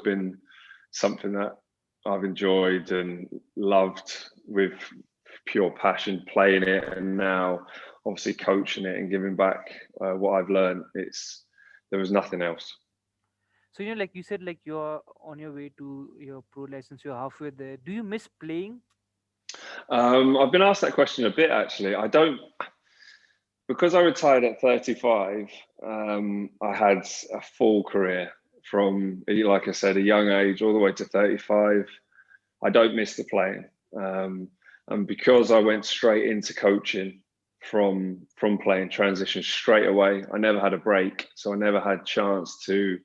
been something that I've enjoyed and loved with pure passion, playing it, and now obviously coaching it and giving back what I've learned. There was nothing else. So, like you said, like you're on your way to your pro license, you're halfway there. Do you miss playing? I've been asked that question a bit actually. I don't, because I retired at 35. I had a full career from, like I said, a young age all the way to 35. I don't miss the playing, and because I went straight into coaching from playing, transition straight away. I never had a break, so I never had chance to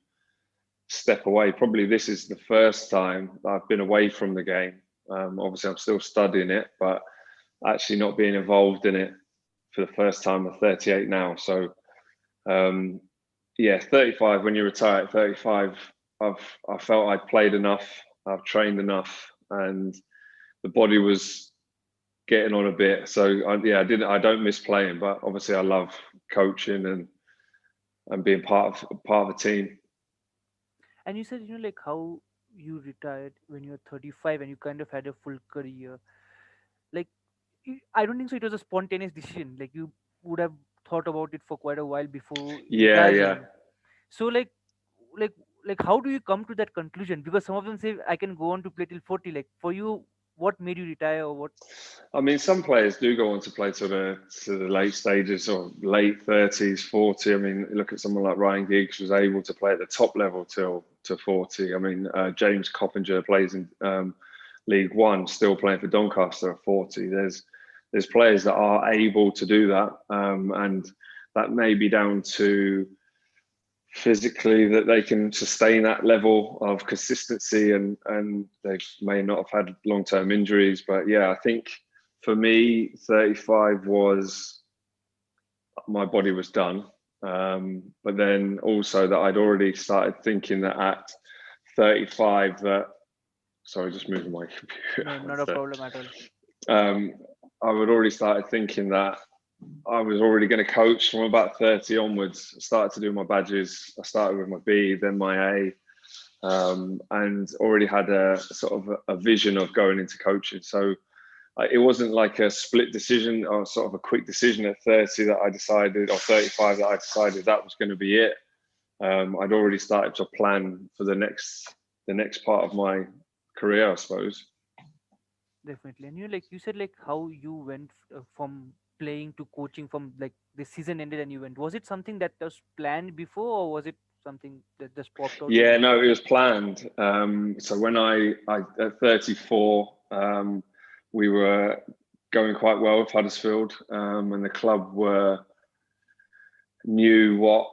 step away. Probably this is the first time that I've been away from the game. Obviously, I'm still studying it, but actually not being involved in it for the first time. I'm 38 now, so um, yeah, 35. When you retire at 35, I felt I'd played enough, I've trained enough, and the body was getting on a bit. So I don't miss playing, but obviously I love coaching and being part of a team. And you said, like how you retired when you were 35 and you kind of had a full career. Like, I don't think so. It was a spontaneous decision. Like, you would have thought about it for quite a while before Yeah, yeah. retiring. So, like, like, how do you come to that conclusion? Because some of them say I can go on to play till 40. Like, for you, what made you retire, or what? I mean, some players do go on to play to the late stages or late 30s, 40. I mean, look at someone like Ryan Giggs was able to play at the top level till to 40. I mean, James Coppinger plays in League One, still playing for Doncaster at 40. There's players that are able to do that, and that may be down to physically that they can sustain that level of consistency, and they may not have had long-term injuries. But yeah, I think for me 35 was, my body was done, but then also that I'd already started thinking that at 35 that, sorry, just moving my computer. No, not a problem at all. um, I would already started thinking that I was already going to coach from about 30 onwards. I started to do my badges. I started with my B, then my A, and already had a sort of a vision of going into coaching. So it wasn't like a split decision or sort of a quick decision at 30 that I decided, or 35 that I decided that was going to be it. I'd already started to plan for the next part of my career, I suppose. Definitely. And like you said, like how you went from playing to coaching, from like the season ended and you went. Was it something that was planned before, or was it something that just popped out of Yeah, you? no, it was planned. So when I at 34, we were going quite well with Huddersfield, and the club knew what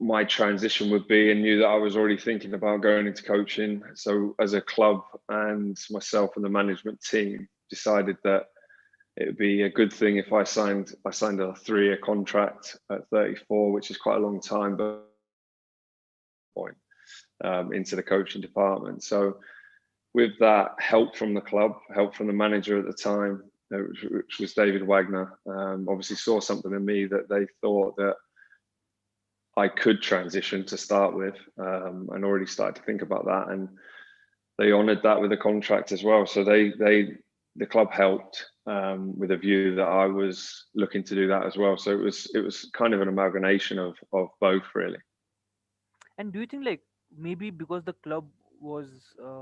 my transition would be and knew that I was already thinking about going into coaching. So as a club and myself and the management team decided that it would be a good thing if I signed a 3-year contract at 34, which is quite a long time, but point into the coaching department. So with that help from the club, help from the manager at the time, which was David Wagner, obviously saw something in me that they thought that I could transition to start with, and already started to think about that. And they honoured that with a contract as well. So the club helped, with a view that I was looking to do that as well. So it was kind of an amalgamation of both, really. And do you think like maybe because the club was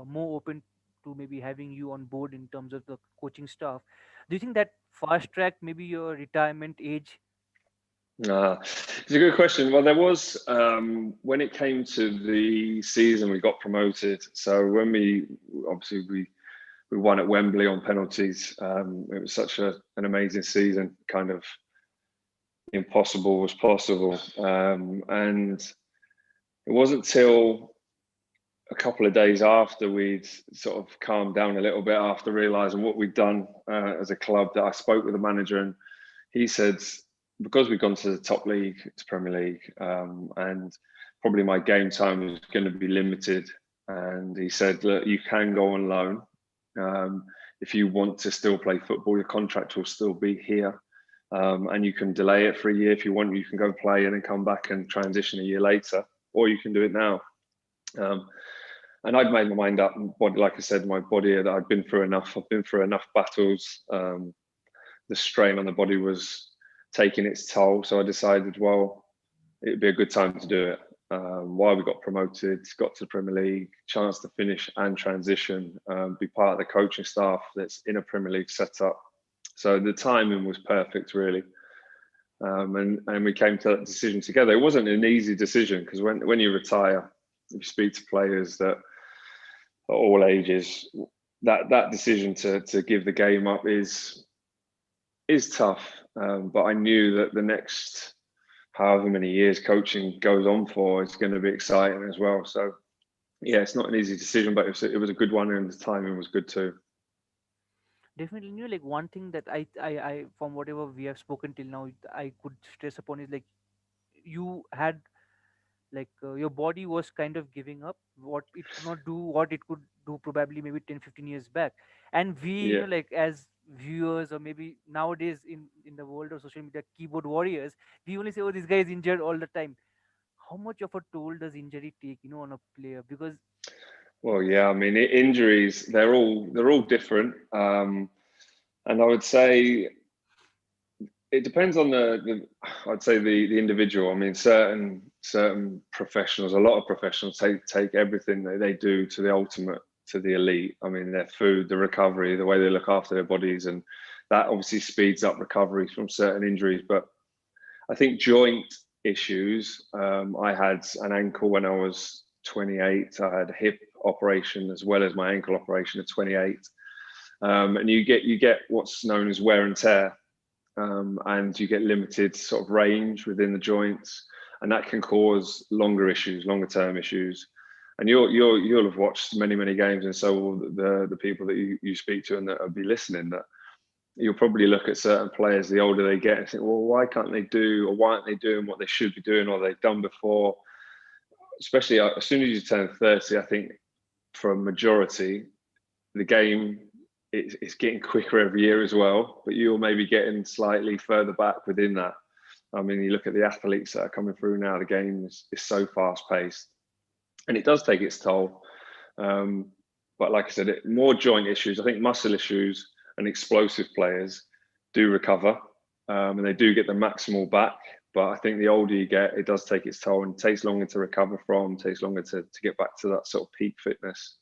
more open to maybe having you on board in terms of the coaching staff, do you think that fast tracked maybe your retirement age? It's a good question. Well, there was, when it came to the season, we got promoted. So when we won at Wembley on penalties. It was such an amazing season. Kind of impossible was possible, and it wasn't till a couple of days after we'd sort of calmed down a little bit after realising what we'd done as a club that I spoke with the manager, and he said, because we'd gone to the top league, to Premier League, and probably my game time was going to be limited, and he said, look, you can go on loan. If you want to still play football, your contract will still be here, and you can delay it for a year if you want. You can go play and then come back and transition a year later, or you can do it now. Um, And I'd made my mind up. Body, like I said, my body, I'd been through enough. I've been through enough battles. The strain on the body was taking its toll. So I decided, well, it'd be a good time to do it. While we got promoted, got to the Premier League, chance to finish and transition, be part of the coaching staff that's in a Premier League setup. So the timing was perfect, really. And we came to that decision together. It wasn't an easy decision because when you retire, you speak to players that at all ages, that decision to give the game up is tough. But I knew that the next however many years coaching goes on for is going to be exciting as well. So yeah, it's not an easy decision, but it was a good one, and the timing was good too. Definitely, like one thing that I from whatever we have spoken till now, I could stress upon is like you had your body was kind of giving up what it could not do, what it could do probably maybe 10-15 years back. And we, Yeah. like as viewers, or maybe nowadays in the world of social media keyboard warriors, we only say, oh, this guy is injured all the time. How much of a toll does injury take, on a player? Because Well, it's yeah. I mean, injuries they're all different, and I would say it depends on I'd say the individual. I mean, certain professionals, a lot of professionals take everything that they do to the ultimate, to the elite. I mean, their food, the recovery, the way they look after their bodies, and that obviously speeds up recovery from certain injuries. But I think joint issues. I had an ankle when I was 28. I had a hip operation as well as my ankle operation at 28. And you get what's known as wear and tear, and you get limited sort of range within the joints, and that can cause longer term issues. And you'll have watched many games, and so will the people that you speak to and that will be listening. That you'll probably look at certain players the older they get and think, well, why can't they do, or why aren't they doing what they should be doing, or they've done before? Especially as soon as you turn 30, I think for a majority, the game it's getting quicker every year as well, but you're maybe getting slightly further back within that. I mean, you look at the athletes that are coming through now, the game is so fast paced, and it does take its toll. Um, but like I said, more joint issues. I think muscle issues and explosive players do recover, and they do get the maximal back. But I think the older you get, it does take its toll, and it takes longer to recover from, takes longer to get back to that sort of peak fitness.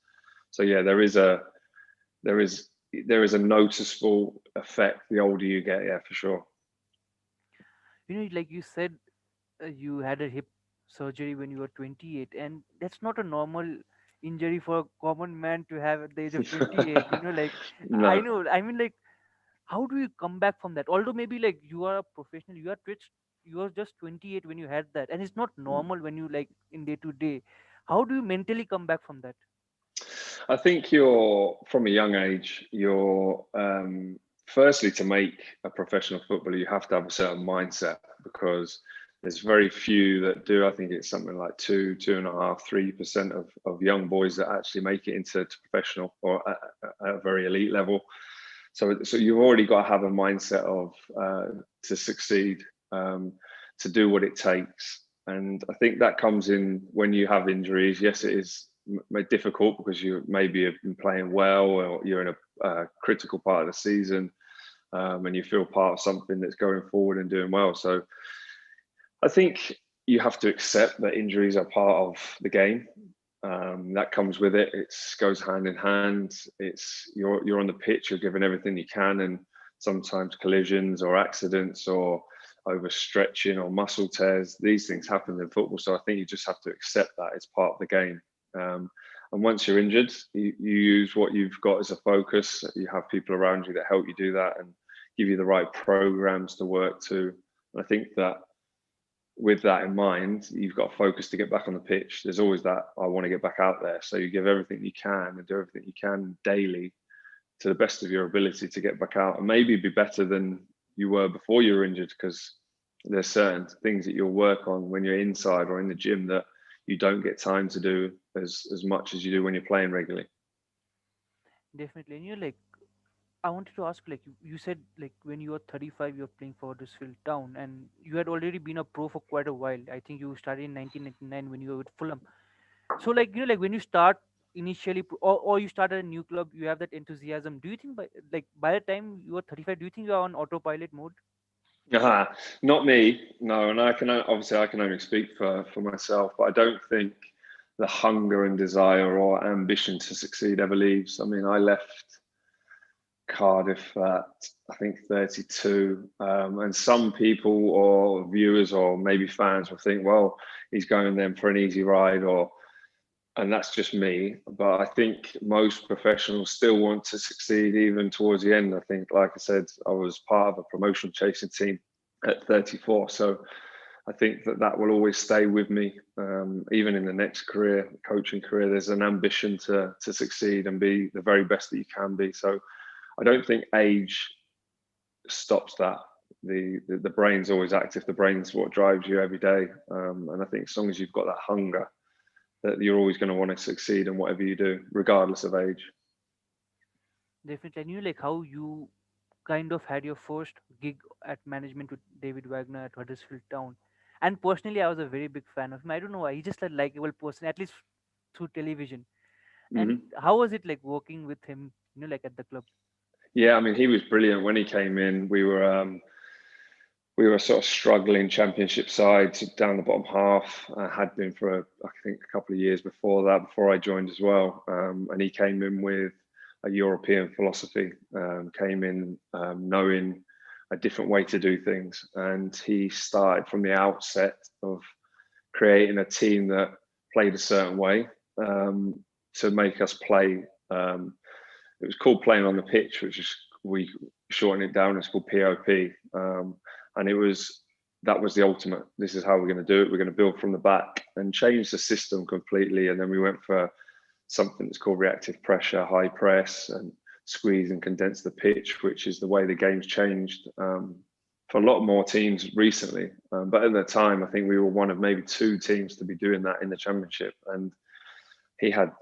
So yeah, there is a noticeable effect the older you get. Yeah, for sure. like you said, you had a hip surgery when you were 28, and that's not a normal injury for a common man to have at the age of 28. I No. know, I mean, like, how do you come back from that? Although maybe like you are a professional, you are twitched, you are just 28 when you had that, and it's not normal when you like in day to day. How do you mentally come back from that? I think you're from a young age. You're firstly, to make a professional footballer, you have to have a certain mindset, because there's very few that do. I think it's something like 2.5, 3% of young boys that actually make it into professional or at a very elite level. So you've already got to have a mindset of to succeed, to do what it takes. And I think that comes in when you have injuries. Yes, it is difficult because you maybe have been playing well, or you're in a critical part of the season, and you feel part of something that's going forward and doing well. So I think you have to accept that injuries are part of the game. That comes with it. It goes hand in hand. It's you're on the pitch. You're giving everything you can, and sometimes collisions or accidents or overstretching or muscle tears. These things happen in football. So I think you just have to accept that it's part of the game. And once you're injured, you use what you've got as a focus. You have people around you that help you do that and give you the right programs to work to. And I think that with that in mind, you've got to focus to get back on the pitch. There's always that, I want to get back out there. So you give everything you can and do everything you can daily to the best of your ability to get back out and maybe be better than you were before you were injured, because there's certain things that you'll work on when you're inside or in the gym that you don't get time to do as much as you do when you're playing regularly. Definitely. And you're like, I wanted to ask, like you said, like when you were 35, you're playing for Huddersfield Town, and you had already been a pro for quite a while. I think you started in 1999 when you were with Fulham. So, like like when you start initially or you start at a new club, you have that enthusiasm. Do you think by the time you are 35, do you think you are on autopilot mode? Not me, no. And obviously I can only speak for myself, but I don't think the hunger and desire or ambition to succeed ever leaves. I mean, I left Cardiff at I think 32, and some people or viewers or maybe fans will think, well, he's going then for an easy ride, or and that's just me. But I think most professionals still want to succeed even towards the end. I think, like I said, I was part of a promotion chasing team at 34, so I think that will always stay with me, even in the next career, coaching career. There's an ambition to succeed and be the very best that you can be. So I don't think age stops that. The brain's always active. The brain's what drives you every day, and I think as long as you've got that hunger, that you're always going to want to succeed in whatever you do, regardless of age. Definitely. And you like how you kind of had your first gig at management with David Wagner at Huddersfield Town. And personally, I was a very big fan of him. I don't know why. He's just a likable person, at least through television. And Hmm. how was it like working with him, like at the club? Yeah, I mean, he was brilliant when he came in. We were sort of struggling championship side down the bottom half. Had been for I think a couple of years before that, before I joined as well. And he came in with a European philosophy. Came in knowing a different way to do things, and he started from the outset of creating a team that played a certain way, to make us play. It was called playing on the pitch, which is we shorten it down. It's called POP, and it was that was the ultimate. This is how we're going to do it. We're going to build from the back and change the system completely. And then we went for something that's called reactive pressure, high press, and squeeze and condense the pitch, which is the way the game's changed, for a lot more teams recently. But at the time, I think we were one of maybe two teams to be doing that in the championship. And he had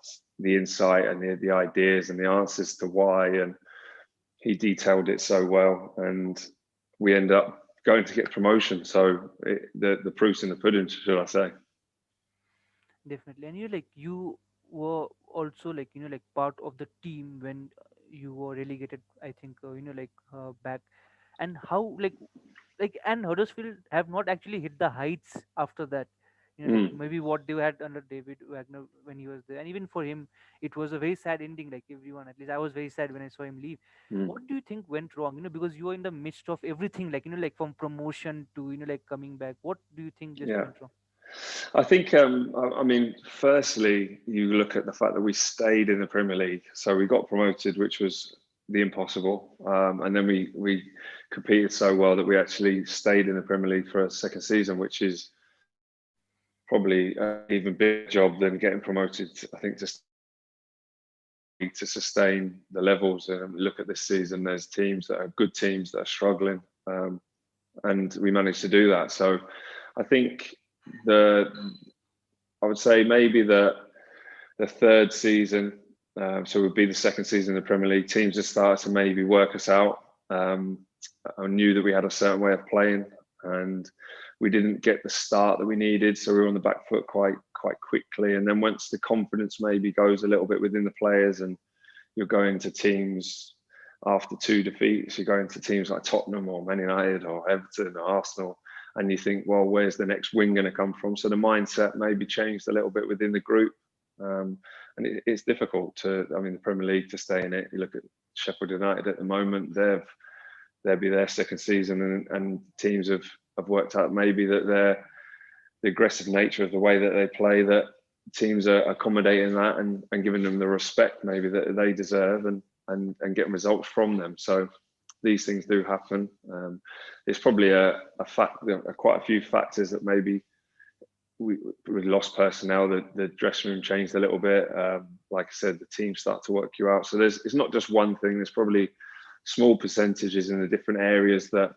the insight and the ideas and the answers to why, and he detailed it so well. And we end up going to get promotion. So the proof's in the pudding, should I say? Definitely. And you were also like part of the team when you were relegated, I think, back. And how and Huddersfield have not actually hit the heights after that. Mm, Maybe what they had under David Wagner when he was there, and even for him, it was a very sad ending. Like everyone, at least I was very sad when I saw him leave. mm. What do you think went wrong? Because you were in the midst of everything, like from promotion to like coming back. What do you think just Yeah. went wrong? I think, I mean, firstly, you look at the fact that we stayed in the Premier League. So we got promoted, which was the impossible. And then we competed so well that we actually stayed in the Premier League for a second season, which is probably an even bigger job than getting promoted. I think to sustain the levels. And look at this season, there's teams that are good teams that are struggling, and we managed to do that. So I think the I would say maybe the third season, so it would be the second season in the Premier League. Teams have started to maybe work us out. I knew that we had a certain way of playing, and we didn't get the start that we needed, so we were on the back foot quite quickly. And then once the confidence maybe goes a little bit within the players, and you're going to teams after two defeats, you're going to teams like Tottenham or Man United or Everton or Arsenal, and you think, well, where's the next win going to come from? So the mindset maybe changed a little bit within the group. And it's difficult I mean, the Premier League to stay in it. You look at Sheffield United at the moment; they'll be their second season, and teams have worked out maybe that the aggressive nature of the way that they play, that teams are accommodating that and giving them the respect maybe that they deserve, and getting results from them. So these things do happen. It's probably a fact, quite a few factors that maybe we lost personnel. The dressing room changed a little bit. Like I said, the team start to work you out. So it's not just one thing. There's probably small percentages in the different areas that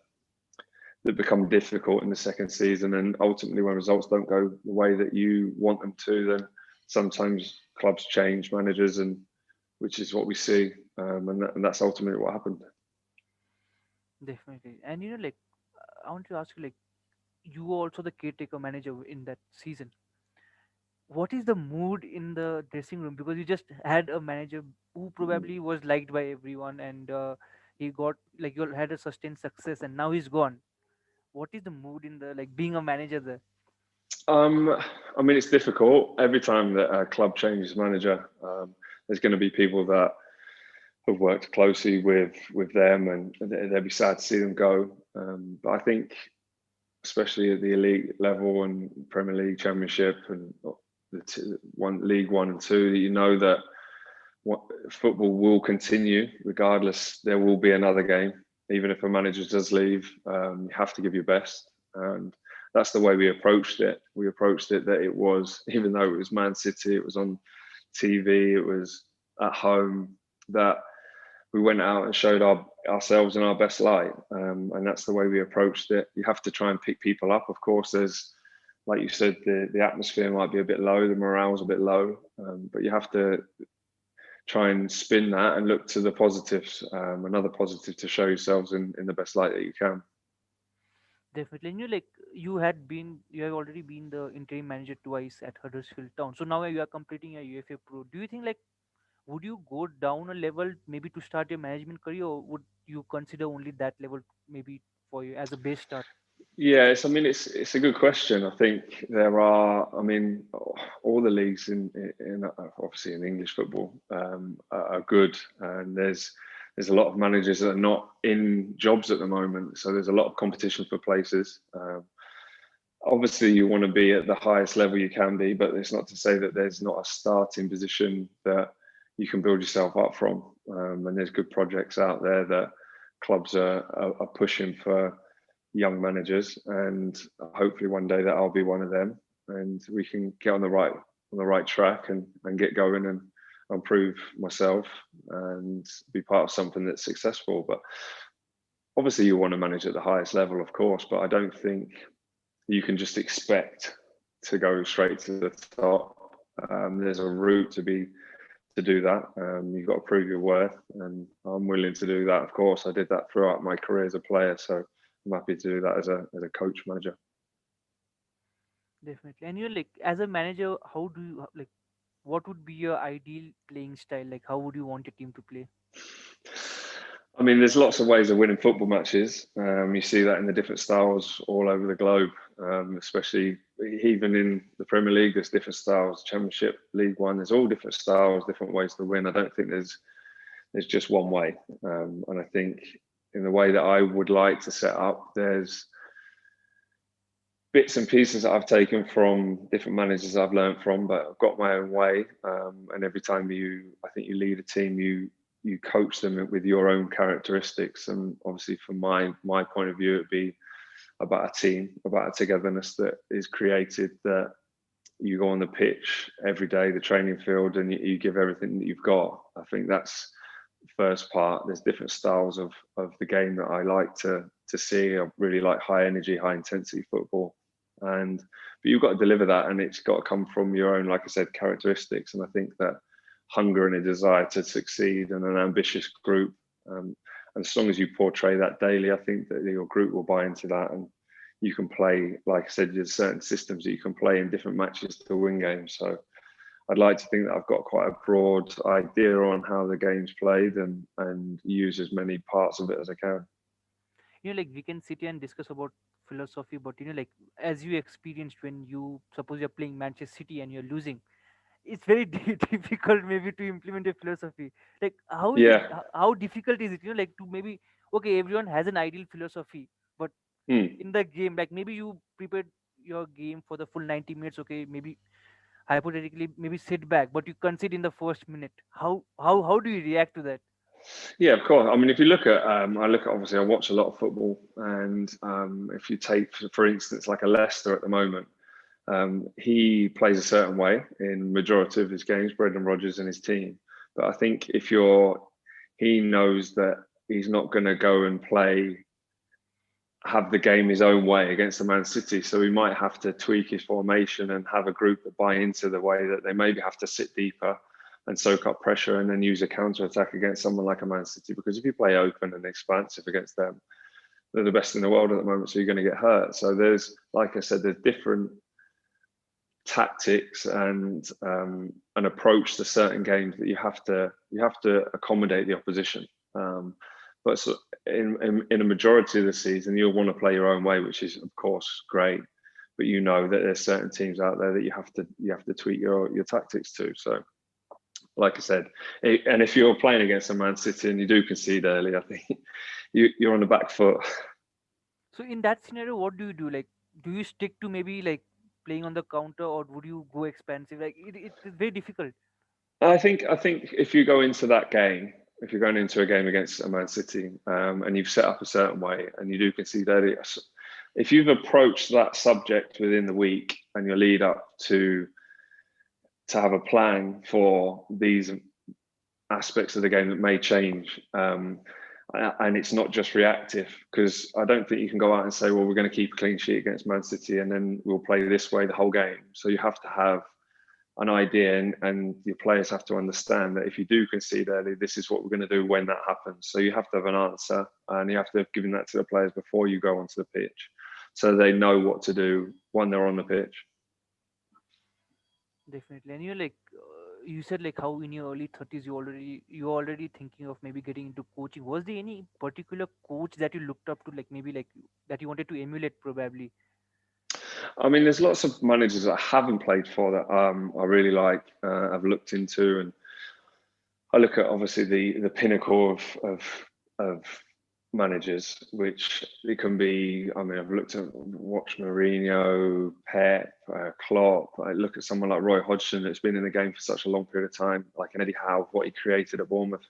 become difficult in the second season. And ultimately, when results don't go the way that you want them to, then sometimes clubs change managers, and which is what we see. And that's ultimately what happened. Definitely. And I want to ask you, you were also the caretaker manager in that season. what is the mood in the dressing room? Because you just had a manager who probably was liked by everyone, and he got like you had a sustained success, and now he's gone. What is the mood in the like being a manager there? Um, I mean, it's difficult. Every time that a club changes manager, there's going to be people that have worked closely with them, and they'll be sad to see them go. But I think, especially at the elite level and Premier League, Championship, and League One and Two, that you know that what, football will continue regardless. There will be another game, even if a manager does leave. You have to give your best, and that's the way we approached it. We approached it that it was, even though it was Man City, it was on TV, it was at home, that we went out and showed ourselves in our best light, and that's the way we approached it. You have to try and pick people up. Of course, there's, like you said, the atmosphere might be a bit low, the morale's a bit low, but you have to try and spin that and look to the positives. Another positive to show yourselves in the best light that you can. Definitely. And you have already been the interim manager twice at Huddersfield Town. So now you are completing your UFA Pro. Do you think like would you go down a level maybe to start your management career, or would you consider only that level maybe for you as a base start? Yes, I mean it's a good question. I think there are. I mean, all the leagues in obviously in English football are good, and there's a lot of managers that are not in jobs at the moment. So there's a lot of competition for places. Obviously, you want to be at the highest level you can be, but it's not to say that there's not a starting position that you can build yourself up from. And there's good projects out there that clubs are pushing for young managers, and hopefully one day that I'll be one of them, and we can get on the right track and get going and improve myself and be part of something that's successful. But obviously, you want to manage at the highest level, of course, but I don't think you can just expect to go straight to the top. There's a route to do that. You've got to prove your worth, and I'm willing to do that. Of course, I did that throughout my career as a player, so I'm happy to do that as a coach manager. Definitely. And like as a manager, how do you like what would be your ideal playing style? Like how would you want your team to play? I mean, there's lots of ways of winning football matches. You see that in the different styles all over the globe, especially even in the Premier League. There's different styles. Championship, League One. There's all different styles, different ways to win. I don't think there's just one way. And I think in the way that I would like to set up, there's bits and pieces that I've taken from different managers I've learned from, but I've got my own way. And every time I think you lead a team, you coach them with your own characteristics. And obviously, from my point of view, it'd be about a team, about a togetherness that is created. That you go on the pitch every day, the training field, and you give everything that you've got. I think that's the first part. There's different styles of the game that I like to see. I really like high energy, high intensity football, but you've got to deliver that, and it's got to come from your own, like I said, characteristics. And I think that hunger and a desire to succeed and an ambitious group. And as long as you portray that daily, I think that your group will buy into that, and you can play, like I said, there's certain systems that you can play in different matches to win games. So I'd like to think that I've got quite a broad idea on how the game's played, and use as many parts of it as I can. Like we can sit here and discuss about philosophy, but like as you experienced when you suppose you're playing Manchester City and you're losing, it's very difficult maybe to implement a philosophy. Like how is it? Yeah. How difficult is it? Like to maybe okay, everyone has an ideal philosophy, but Hmm. in the game, like maybe you prepared your game for the full 90 minutes. Okay, maybe hypothetically maybe sit back, but you concede in the first minute. How do you react to that? Yeah, of course. I mean, if you look at, I look at, obviously, I watch a lot of football, and if you take, for instance, like a Leicester at the moment, he plays a certain way in majority of his games, Brendan Rodgers and his team. But I think he knows that he's not going to go and have the game his own way against the Man City. So he might have to tweak his formation and have a group that buy into the way that they maybe have to sit deeper and soak up pressure, and then use a counter attack against someone like a Man City. Because if you play open and expansive against them, they're the best in the world at the moment, so you're going to get hurt. So there's, like I said, there's tactics and an approach to certain games that you have to accommodate the opposition. But so in a majority of the season, you'll want to play your own way, which is of course great. But you know that there's certain teams out there that you have to tweak your tactics to. So, like I said, and if you're playing against a Man City and you do concede early, I think you're on the back foot. So in that scenario, what do you do? Like, do you stick to maybe like playing on the counter, or would you go expensive? Like, it's very difficult. I think if you go into that game, if you're going into a game against a Man City, and you've set up a certain way and you do concede early, if you've approached that subject within the week and your lead up to have a plan for these aspects of the game that may change, and it's not just reactive, because I don't think you can go out and say, well, we're going to keep a clean sheet against Man City and then we'll play this way the whole game. So you have to have an idea, and your players have to understand that if you do concede early, this is what we're going to do when that happens. So you have to have an answer, and you have to have given that to the players before you go onto the pitch, so they know what to do when they're on the pitch. Definitely. And you're like, you said like how in your early 30s you're already thinking of maybe getting into coaching. Was there any particular coach that you looked up to, like maybe like that you wanted to emulate probably? I mean, there's lots of managers that I haven't played for that I really like. I've looked into, and I look at obviously the pinnacle of managers, which it can be. I mean, I've watched Mourinho, Pep, Klopp. I look at someone like Roy Hodgson that's been in the game for such a long period of time, like an Eddie Howe, what he created at Bournemouth.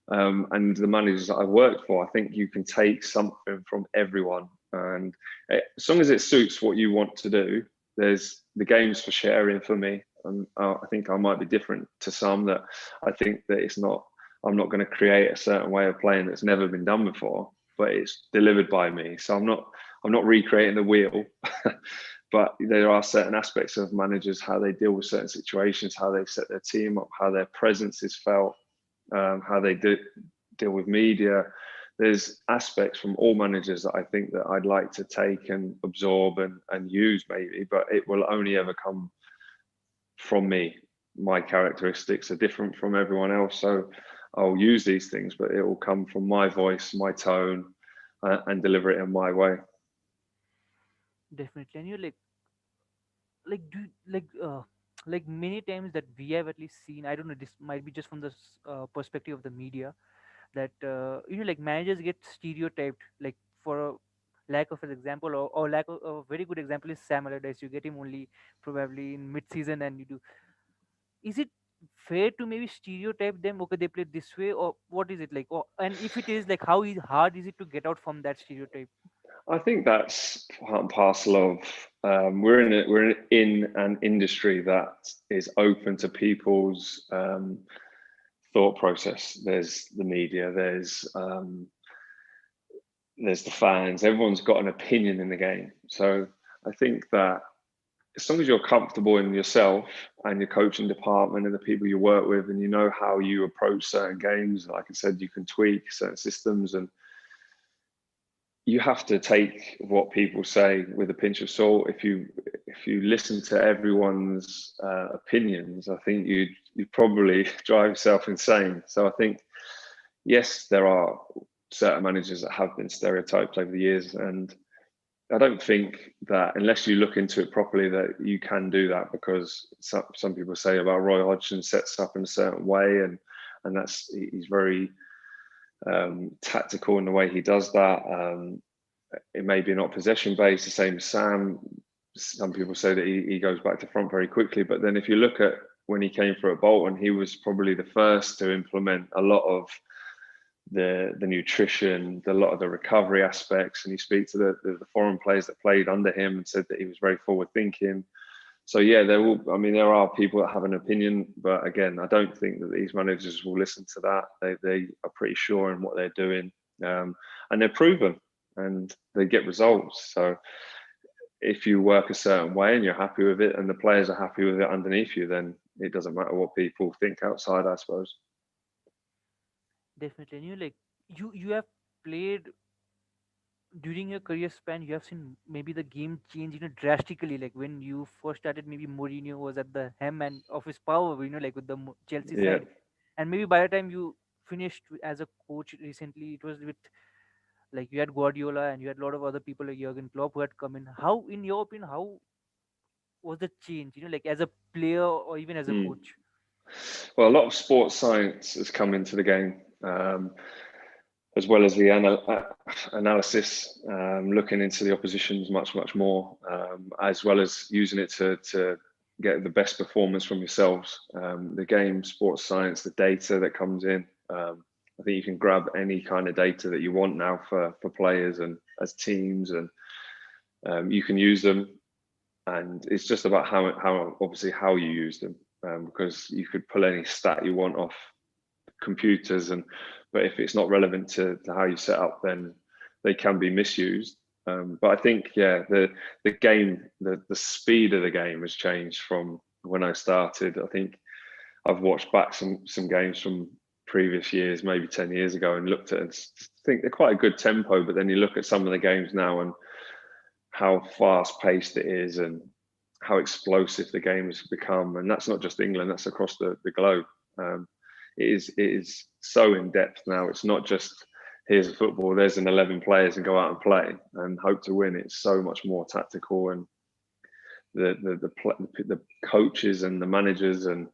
And the managers that I've worked for, I think you can take something from everyone, and as long as it suits what you want to do, there's the games for sharing for me. And I think I might be different to some, that I think that it's not. I'm not going to create a certain way of playing that's never been done before, but it's delivered by me. So I'm not. I'm not recreating the wheel. But there are certain aspects of managers, how they deal with certain situations, how they set their team up, how their presence is felt, how they deal with media. There's aspects from all managers that I think that I'd like to take and absorb and use maybe, but it will only ever come from me. My characteristics are different from everyone else, so I'll use these things, but it will come from my voice, my tone, and deliver it in my way. Definitely. And you're like do like like many times that we have at least seen, I don't know, this might be just from the perspective of the media, that like managers get stereotyped, like for a lack of an example, or lack of a very good example is Sam Allardyce. You get him only probably in mid-season, and you do, is it fair to maybe stereotype them? Okay, they play this way, or what is it like? Or, and if it is, like, how hard is it to get out from that stereotype? I think that's part and parcel of we're in an industry that is open to people's thought process. There's the media, there's the fans. Everyone's got an opinion in the game. So I think that as long as you're comfortable in yourself and your coaching department and the people you work with, and you know how you approach certain games, like I said, you can tweak certain systems, and you have to take what people say with a pinch of salt. If you listen to everyone's opinions, I think you probably drive yourself insane. So I think, yes, there are certain managers that have been stereotyped over the years, and I don't think that unless you look into it properly that you can do that, because some people say about Roy Hodgson sets up in a certain way, and he's very tactical in the way he does that. It may be not possession based, the same as Sam. Some people say that he goes back to front very quickly, but then if you look at when he came through at Bolton, he was probably the first to implement a lot of the nutrition, a lot of the recovery aspects, and you speak to the foreign players that played under him and said that he was very forward thinking. So yeah, there are people that have an opinion, but again, I don't think that these managers will listen to that. They are pretty sure in what they're doing, and they're proven, and they get results. So if you work a certain way and you're happy with it, and the players are happy with it underneath you, then it doesn't matter what people think outside, I suppose. Definitely. And you like, you have played during your career span, you have seen maybe the game change, drastically. Like when you first started, maybe Mourinho was at the hem and of his power, like with the Chelsea Yeah. side, and maybe by the time you finished as a coach recently, it was with, like, you had Guardiola and you had a lot of other people like Jurgen Klopp who had come in. How, in your opinion, how was the change? Like as a player or even as a Mm. coach. Well, a lot of sports science has come into the game, as well as the analysis, looking into the oppositions much more, as well as using it to get the best performance from yourselves. The game, sports science, the data that comes in. I think you can grab any kind of data that you want now for players and as teams, and you can use them. And it's just about how obviously how you use them, because you could pull any stat you want off computers, and but if it's not relevant to how you set up, then they can be misused. But I think, yeah, the game, the speed of the game has changed from when I started. I think I've watched back some games from previous years, maybe 10 years ago, and looked at it and think they're quite a good tempo. But then you look at some of the games now and how fast paced it is and how explosive the game has become. And that's not just England, that's across the globe. Um, it is so in depth now. It's not just here's a football, there's an 11 players and go out and play and hope to win. It's so much more tactical, and the coaches and the managers and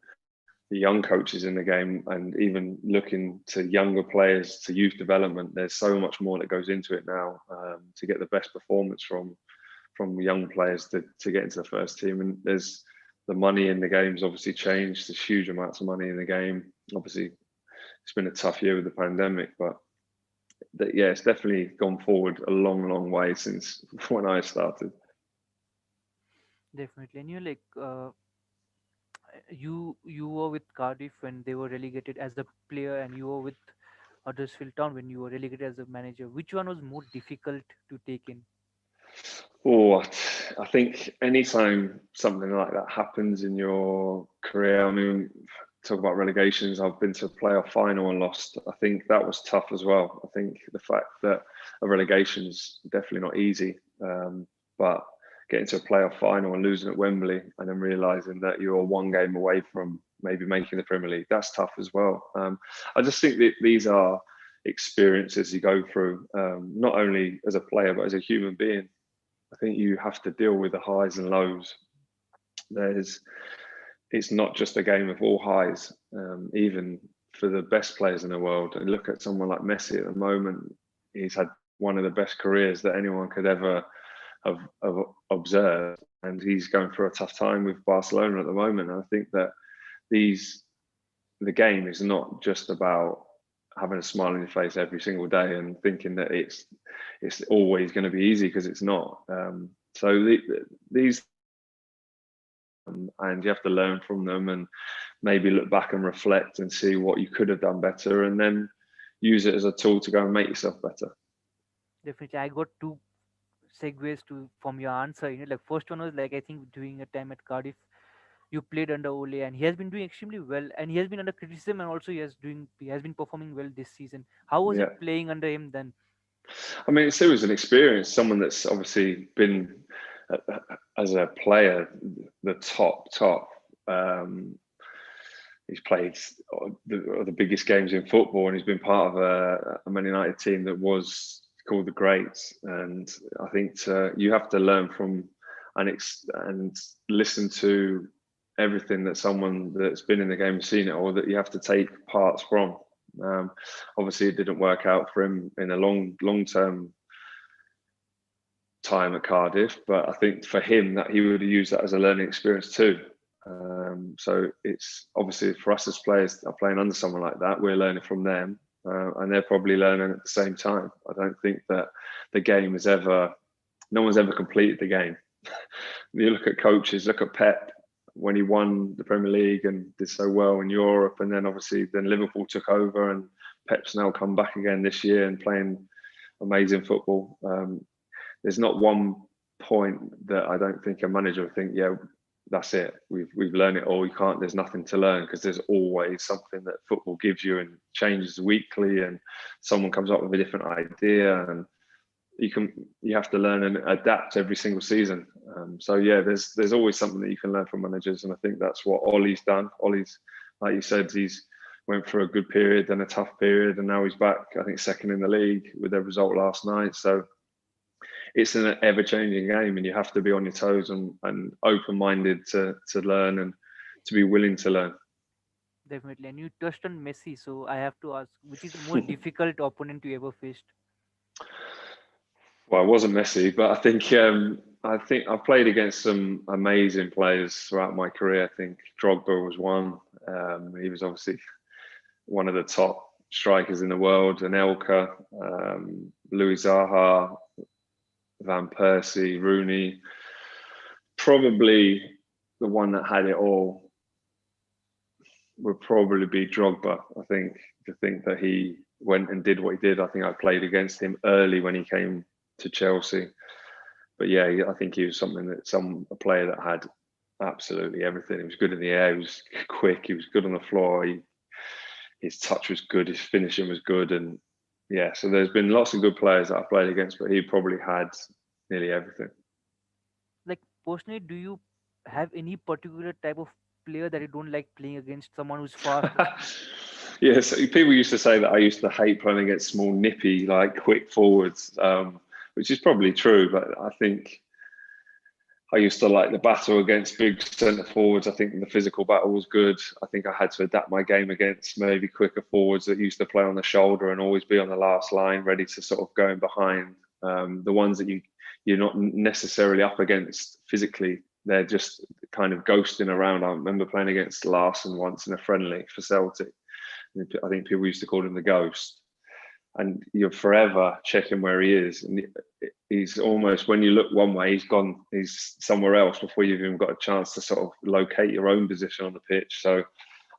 the young coaches in the game, and even looking to younger players, to youth development. There's so much more that goes into it now, to get the best performance from young players to get into the first team. And there's the money in the game's obviously changed. There's huge amounts of money in the game. Obviously, it's been a tough year with the pandemic, but yeah, it's definitely gone forward a long way since when I started. Definitely. And you were with Cardiff when they were relegated as a player, and you were with Huddersfield Town when you were relegated as a manager. Which one was more difficult to take in? Oh, I think anytime something like that happens in your career, I mean, talk about relegations, I've been to a playoff final and lost. I think that was tough as well. I think the fact that a relegation is definitely not easy, but getting to a playoff final and losing at Wembley and then realising that you're one game away from maybe making the Premier League, that's tough as well. I just think that these are experiences you go through, not only as a player, but as a human being. I think you have to deal with the highs and lows. It's not just a game of all highs, even for the best players in the world. And look at someone like Messi at the moment. He's had one of the best careers that anyone could ever have observed, and he's going through a tough time with Barcelona at the moment. And I think that the game is not just about having a smile on your face every single day and thinking that it's always going to be easy, because it's not. These and you have to learn from them and maybe look back and reflect and see what you could have done better, and then use it as a tool to go and make yourself better. Definitely, I got two segues to from your answer. Like first one was like, I think during a time at Cardiff, you played under Ole, and he has been doing extremely well, and he has been under criticism, and also he has been performing well this season. How was Yeah, it playing under him then? I mean, it's always an experience. Someone that's obviously been, as a player, the top. Um, he's played the biggest games in football, and he's been part of a Man United team that was called the Greats. And I think you have to learn from and listen to everything that someone that's been in the game has seen it, or that you have to take parts from. Obviously, it didn't work out for him in a long term time at Cardiff, but I think for him that he would have used that as a learning experience too. So it's obviously for us as players are playing under someone like that, we're learning from them, and they're probably learning at the same time. I don't think that the game is no one's ever completed the game. You look at coaches, look at Pep when he won the Premier League and did so well in Europe, and then obviously Liverpool took over, and Pep's now come back again this year and playing amazing football. There's not one point that I don't think a manager would think, yeah, that's it. We've learned it all. You can't. There's nothing to learn, because there's always something that football gives you and changes weekly, and someone comes up with a different idea, and you have to learn and adapt every single season. So yeah, there's always something that you can learn from managers, and I think that's what Ollie's done. Ollie's, like you said, he's went through a good period, then a tough period, and now he's back, I think, second in the league with their result last night. So it's an ever-changing game, and you have to be on your toes and open-minded to learn and to be willing to learn. Definitely. And you touched on Messi, so I have to ask, which is the most difficult opponent you ever faced? Well, it wasn't Messi, but I think I've played against some amazing players throughout my career. I think Drogba was one. He was obviously one of the top strikers in the world. Anelka, Louis Zaha, Van Persie, Rooney. Probably the one that had it all would probably be Drogba. I think, to think that he went and did what he did. I think I played against him early when he came to Chelsea. But yeah, I think he was a player that had absolutely everything. He was good in the air, he was quick, he was good on the floor, his touch was good, his finishing was good, and yeah. So there's been lots of good players that I've played against, but he probably had nearly everything. Like, personally, do you have any particular type of player that you don't like playing against? Someone who's fast? Yeah, so people used to say that I used to hate playing against small, nippy, like quick forwards, which is probably true. But I think I used to like the battle against big centre forwards. I think the physical battle was good. I think I had to adapt my game against maybe quicker forwards that used to play on the shoulder and always be on the last line, ready to sort of go in behind. The ones that you're not necessarily up against physically, they're just kind of ghosting around. I remember playing against Larson once in a friendly for Celtic. I think people used to call him the ghost. And you're forever checking where he is. And he's almost, when you look one way, he's gone, he's somewhere else before you've even got a chance to sort of locate your own position on the pitch. So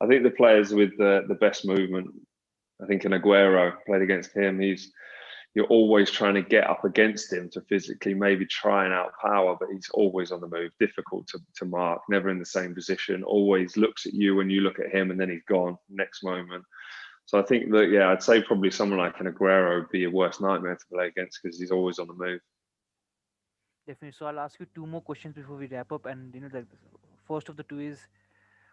I think the players with the best movement, I think an Aguero, played against him, you're always trying to get up against him to physically maybe try and outpower, but he's always on the move, difficult to mark, never in the same position, always looks at you when you look at him and then he's gone next moment. So I think that, yeah, I'd say probably someone like an Aguero would be a worst nightmare to play against because he's always on the move. Definitely. So I'll ask you two more questions before we wrap up. And the first of the two is,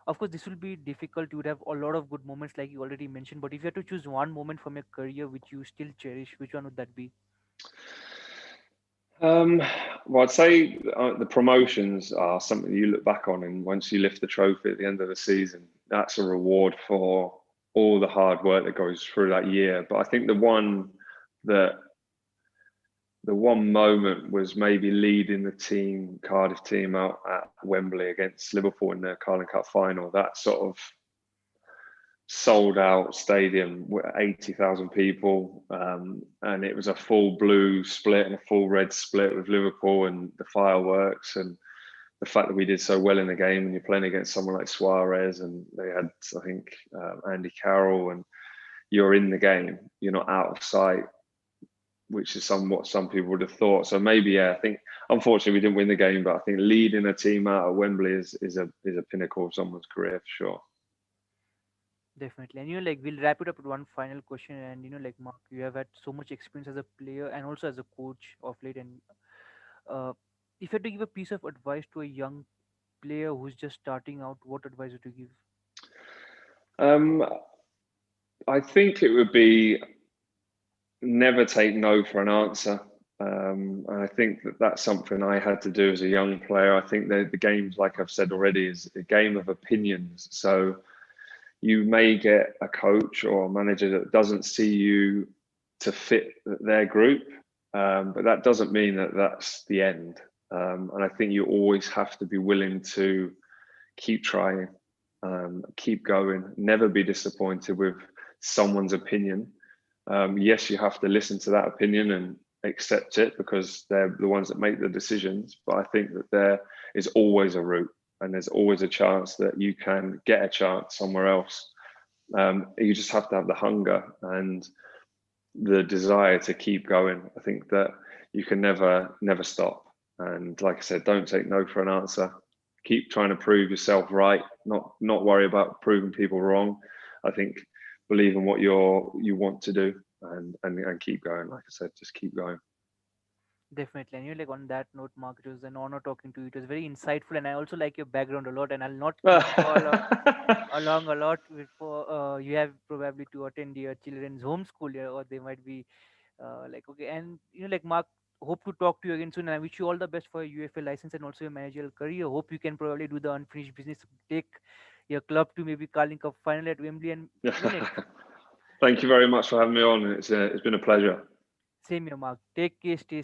of course, this will be difficult. You would have a lot of good moments, like you already mentioned. But if you had to choose one moment from your career which you still cherish, which one would that be? Well, I'd say the promotions are something you look back on, and once you lift the trophy at the end of the season, that's a reward for all the hard work that goes through that year. But I think that the one moment was maybe leading the Cardiff team out at Wembley against Liverpool in the Carling Cup final. That sort of sold out stadium with 80,000 people, and it was a full blue split and a full red split with Liverpool, and the fireworks and the fact that we did so well in the game, and you're playing against someone like Suarez, and they had, I think, Andy Carroll, and you're in the game, you're not out of sight, which is somewhat some people would have thought. So maybe, yeah, I think unfortunately we didn't win the game, but I think leading a team out at Wembley is a pinnacle of someone's career for sure. Definitely. And we'll wrap it up with one final question. And Mark, you have had so much experience as a player and also as a coach of late. And uh, if you had to give a piece of advice to a young player who's just starting out, what advice would you give? Um, I think it would be never take no for an answer. And I think that that's something I had to do as a young player. I think the game, like I've said already, is a game of opinions. So you may get a coach or a manager that doesn't see you to fit their group, but that doesn't mean that that's the end. And I think you always have to be willing to keep trying, keep going, never be disappointed with someone's opinion. Yes, you have to listen to that opinion and accept it because they're the ones that make the decisions. But I think that there is always a route, and there's always a chance that you can get a chance somewhere else. You just have to have the hunger and the desire to keep going. I think that you can never stop. And like I said, don't take no for an answer. Keep trying to prove yourself right. Not worry about proving people wrong. I think believe in what you want to do and keep going. Like I said, just keep going. Definitely. And like on that note, Mark, it was an honor talking to you. It was very insightful, and I also like your background a lot. And I'll not keep you along a lot before you have probably to attend your children's homeschool here, or they might be like okay. And like Mark, hope to talk to you again soon. And I wish you all the best for your UFA license and also your managerial career. Hope you can probably do the unfinished business, take your club to maybe Carling Cup final at Wembley and win it. Thank you very much for having me on. It's been a pleasure. Same here, Mark. Take care, stay